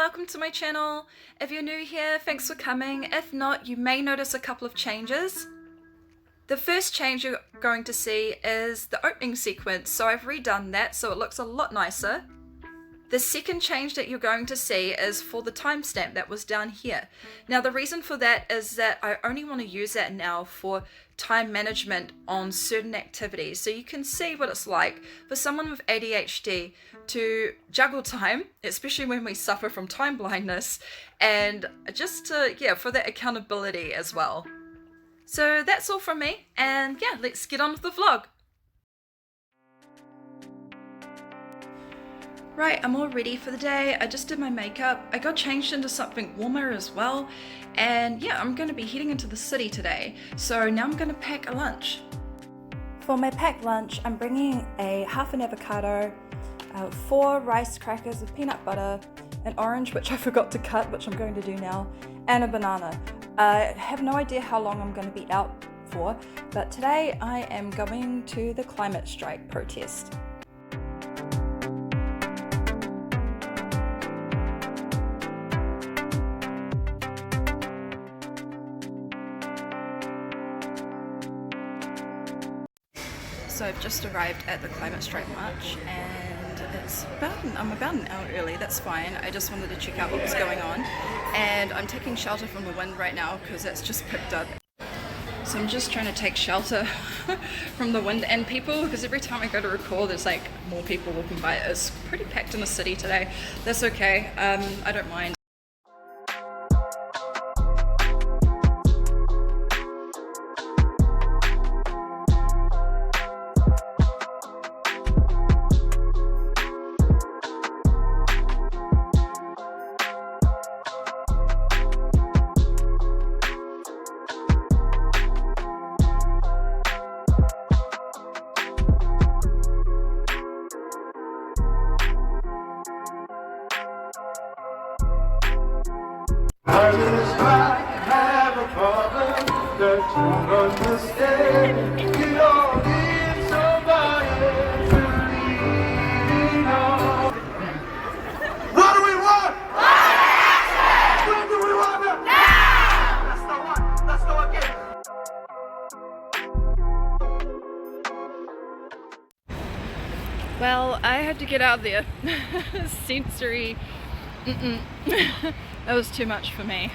welcome to my channel. If you're new here, thanks for coming. If not, you may notice a couple of changes. The first change you're going to see is the opening sequence, so I've redone that so it looks a lot nicer. The second change that you're going to see is for the timestamp that was down here. Now the reason for that is that I only want to use that now for time management on certain activities. So you can see what it's like for someone with ADHD to juggle time, especially when we suffer from time blindness, and just for that accountability as well. So that's all from me, and yeah, let's get on with the vlog. Right, I'm all ready for the day. I just did my makeup. I got changed into something warmer as well. And yeah, I'm going to be heading into the city today. So now I'm going to pack a lunch. For my packed lunch, I'm bringing a half an avocado, 4 rice crackers with peanut butter, an orange, which I forgot to cut, which I'm going to do now, and a banana. I have no idea how long I'm going to be out for, but today I am going to the climate strike protest. So I've just arrived at the climate strike march and I'm about an hour early, that's fine. I just wanted to check out what was going on, and I'm taking shelter from the wind right now because it's just picked up. So I'm just trying to take shelter from the wind and people, because every time I go to record there's like more people walking by. It's pretty packed in the city today. That's okay, I don't mind. I just might have a problem that you understand. You don't need somebody to lean on. What do we want? When do we want them? Now! Let's go on. Let's go again. Well, I had to get out there. Sensory. That was too much for me.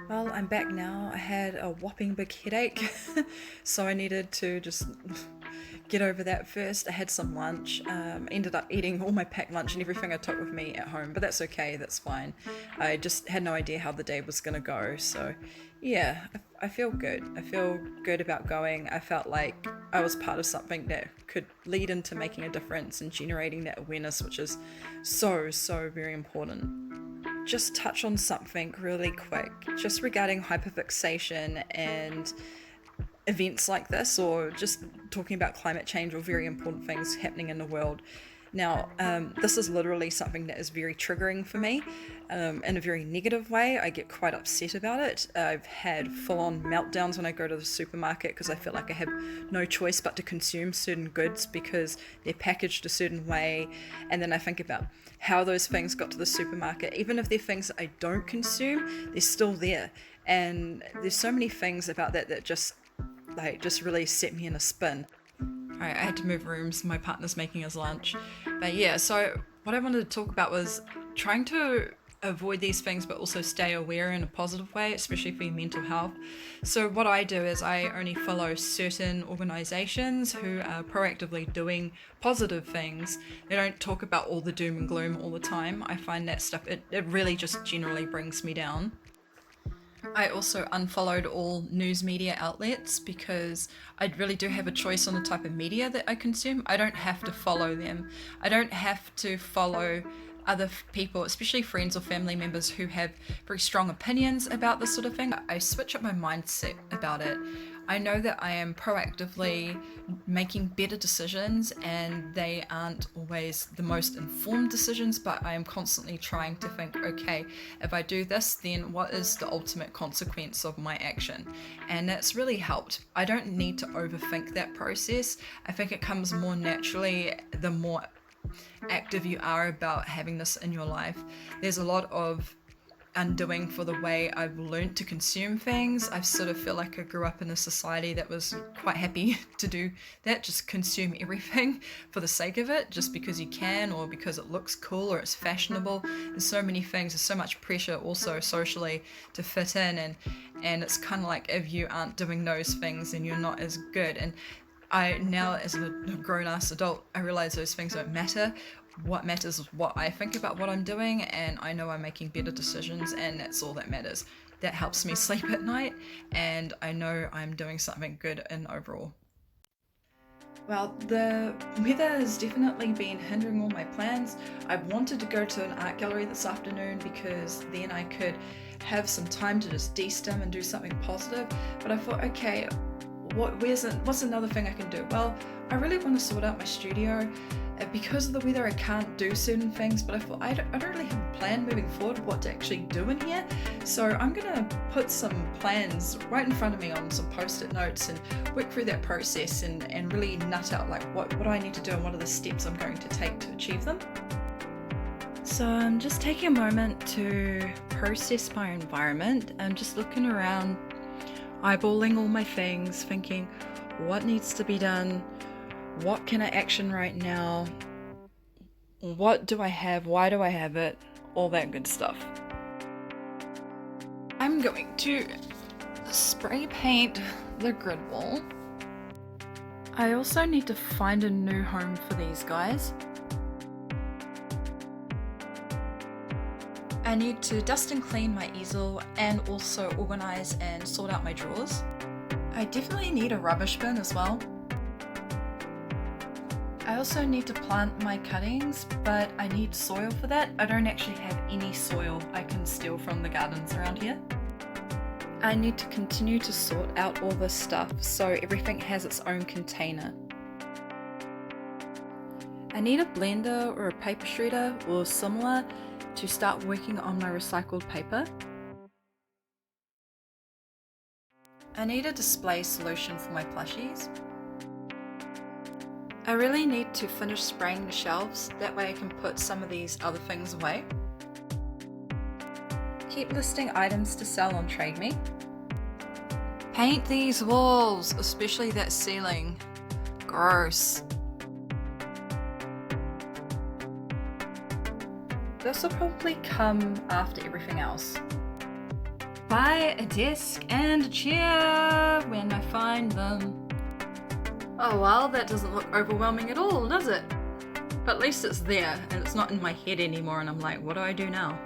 Well, I'm back now. I had a whopping big headache, so I needed to just get over that first. I had some lunch, ended up eating all my packed lunch and everything I took with me at home, but that's okay, that's fine. I just had no idea how the day was gonna go, so yeah, I feel good. I feel good about going. I felt like I was part of something that could lead into making a difference and generating that awareness, which is so very important. Just touch on something really quick, just regarding hyperfixation and events like this, or just talking about climate change or very important things happening in the world. Now, this is literally something that is very triggering for me, in a very negative way. I get quite upset about it. I've had full-on meltdowns when I go to the supermarket because I feel like I have no choice but to consume certain goods because they're packaged a certain way, and then I think about how those things got to the supermarket. Even if they're things that I don't consume, they're still there, and there's so many things about that that just really set me in a spin. Alright, I had to move rooms, my partner's making his lunch. But yeah, so what I wanted to talk about was trying to avoid these things but also stay aware in a positive way, especially for your mental health. So what I do is I only follow certain organisations who are proactively doing positive things. They don't talk about all the doom and gloom all the time. I find that stuff, it really just generally brings me down. I also unfollowed all news media outlets because I really do have a choice on the type of media that I consume. I don't have to follow them. I don't have to follow other people, especially friends or family members who have very strong opinions about this sort of thing. I switch up my mindset about it. I know that I am proactively making better decisions, and they aren't always the most informed decisions, but I am constantly trying to think, okay, if I do this, then what is the ultimate consequence of my action? And that's really helped. I don't need to overthink that process. I think it comes more naturally the more active you are about having this in your life. There's a lot of undoing for the way I've learned to consume things. I sort of feel like I grew up in a society that was quite happy to do that, just consume everything for the sake of it, just because you can or because it looks cool or it's fashionable. There's so many things, there's so much pressure also socially to fit in, and it's kind of like if you aren't doing those things then you're not as good. And I now, as a grown-ass adult, I realize those things don't matter. What matters is what I think about what I'm doing, and I know I'm making better decisions, and that's all that matters. That helps me sleep at night, and I know I'm doing something good in overall. Well, the weather has definitely been hindering all my plans. I wanted to go to an art gallery this afternoon because then I could have some time to just de-stim and do something positive, but I thought, okay, what's another thing I can do? Well, I really want to sort out my studio. Because of the weather, I can't do certain things, but I thought I don't really have a plan moving forward what to actually do in here. So I'm gonna put some plans right in front of me on some Post-it notes and work through that process and really nut out like what I need to do and what are the steps I'm going to take to achieve them. So I'm just taking a moment to process my environment. I'm just looking around, eyeballing all my things, thinking what needs to be done, what can I action right now, what do I have, why do I have it, all that good stuff. I'm going to spray paint the grid wall. I also need to find a new home for these guys. I need to dust and clean my easel and also organize and sort out my drawers. I definitely need a rubbish bin as well. I also need to plant my cuttings, but I need soil for that. I don't actually have any soil I can steal from the gardens around here. I need to continue to sort out all this stuff so everything has its own container. I need a blender or a paper shredder or similar to start working on my recycled paper. I need a display solution for my plushies. I really need to finish spraying the shelves, that way I can put some of these other things away. Keep listing items to sell on Trade Me. Paint these walls, especially that ceiling. Gross. This will probably come after everything else. Buy a desk and a chair when I find them. Oh well, that doesn't look overwhelming at all, does it? But at least it's there and it's not in my head anymore and I'm like, what do I do now?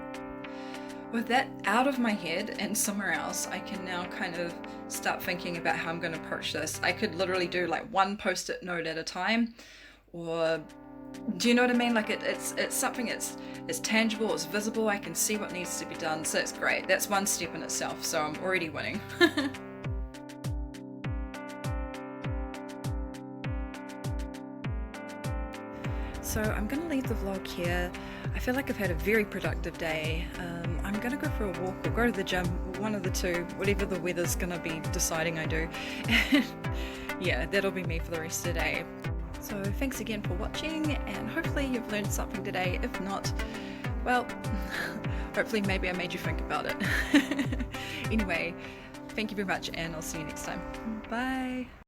With that out of my head and somewhere else, I can now kind of start thinking about how I'm going to approach this. I could literally do like one post-it note at a time, or do you know what I mean? Like it's something, it's tangible, it's visible, I can see what needs to be done, so it's great. That's one step in itself, so I'm already winning. So I'm going to leave the vlog here. I feel like I've had a very productive day. I'm going to go for a walk or go to the gym, one of the two, whatever the weather's going to be deciding I do. Yeah, that'll be me for the rest of the day. So thanks again for watching, and hopefully you've learned something today. If not, well, hopefully maybe I made you think about it. Anyway, thank you very much, and I'll see you next time. Bye!